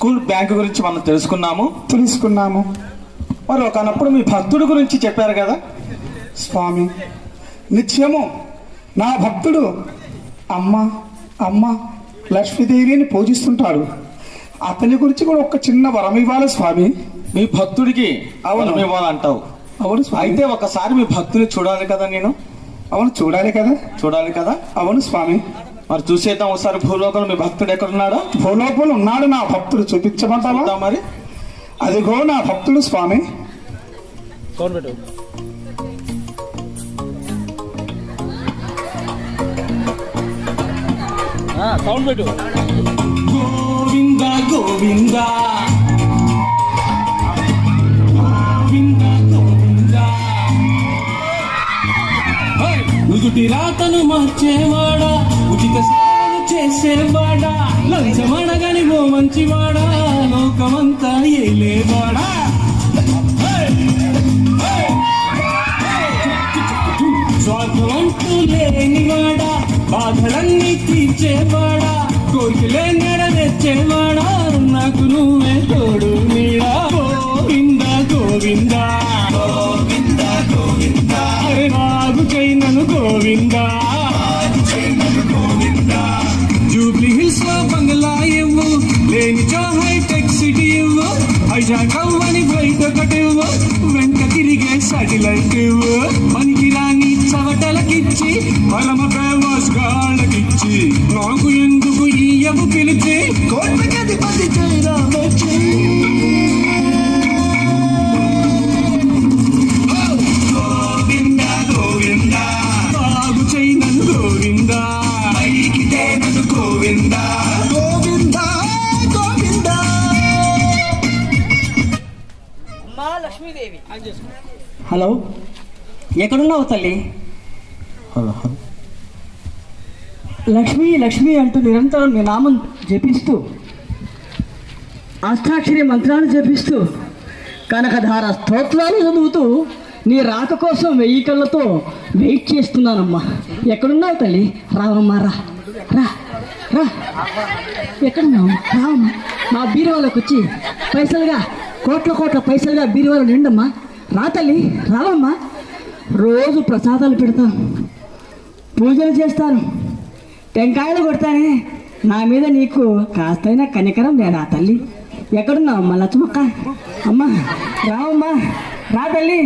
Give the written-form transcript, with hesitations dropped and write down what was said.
School bank గురించి మనం తెలుసుకున్నాము. మరి ఒకనప్పుడు మీ భక్తుడి గురించి చెప్పారు కదా స్వామి. నిత్యము నా భక్తుడు అమ్మ లక్ష్మీదేవిని పూజిస్తుంటాడు. అతని గురించి కూడా ఒక చిన్న వరం ఇవ్వాలి స్వామి. మీ భక్తుడికి వరం ఇవ్వాలంటావు? అవును. అయితే ఒకసారి మీ భక్తుని చూడాలి కదా నేను? అవును, చూడాలి కదా. అవును స్వామి. మరి చూసేద్దాం ఒకసారి. భూలోకంలో మీ భక్తుడు ఎక్కడున్నాడో? భూలోకంలో ఉన్నాడు నా భక్తుడు. చూపించమంటావా? మరి అదిగో నా భక్తుడు స్వామి. గోవింద గోవింద నుదుటి రాతను మార్చేవాడా, ఉచిత సేవలు చేసేవాడా, లంచమడగని ఓ మంచివాడా, లోకమంతా ఏలేవాడా, స్వార్థమంటూ లేనివాడా, బాధలన్నీ తీర్చేవాడా, కోరికలే నెరవేర్చేవాడా, నాకు నువ్వే తోడు నీడా. గోవింద గోవింద గోవింద గోవింద అరే నాగు చైనను గోవింద. జూబ్లీ హిల్స్ లో బంగ్లా ఇవ్వు, లేనిచో హైటెక్ సిటీ ఇవ్వు, హైజాక్ అవ్వని ఫ్లైట్ ఒకటి ఇవ్వు, వెంట తిరిగే సాటిలైట్ ఇవ్వు, పనికి రాని చవటలకిచ్చి పరమ ఫేమస్ గాళ్ళకిచ్చి, నాకు ఎందుకు ఈయము పిలిచి కోట్లకి అధిపతి చేయరామచ్చి. గోవింద గోవింద బాగు చైనను గోవింద, పైకితే నన్ను గోవింద గోవింద గోవింద. లక్ష్మీదేవి. హలో, ఎక్కడున్నావు తల్లి? లక్ష్మి లక్ష్మి అంటూ నిరంతరం నీ నామం జపిస్తూ, అష్టాక్షరి మంత్రాలు జపిస్తూ, కనకధార స్తోత్రాలు చదువుతూ నీ రాక కోసం 1000 కళ్ళతో వెయిట్ చేస్తున్నానమ్మా. ఎక్కడున్నావు తల్లి? రావమ్మా, రా రా రా. ఎక్కడున్నావు? రావమ్మా. మా బీరువాలోకి వచ్చి పైసలుగా కోట్ల పైసలుగా బీరువాలో నిండమ్మా. రా తల్లి, రావమ్మా. రోజు ప్రసాదాలు పెడతాను, పూజలు చేస్తాను, టెంకాయలు కొడతానే. నా మీద నీకు కాస్తైనా కనికరం లేదా తల్లి? ఎక్కడున్నావమ్మా లక్ష్మక్క? అమ్మా రావమ్మా, రా తల్లి.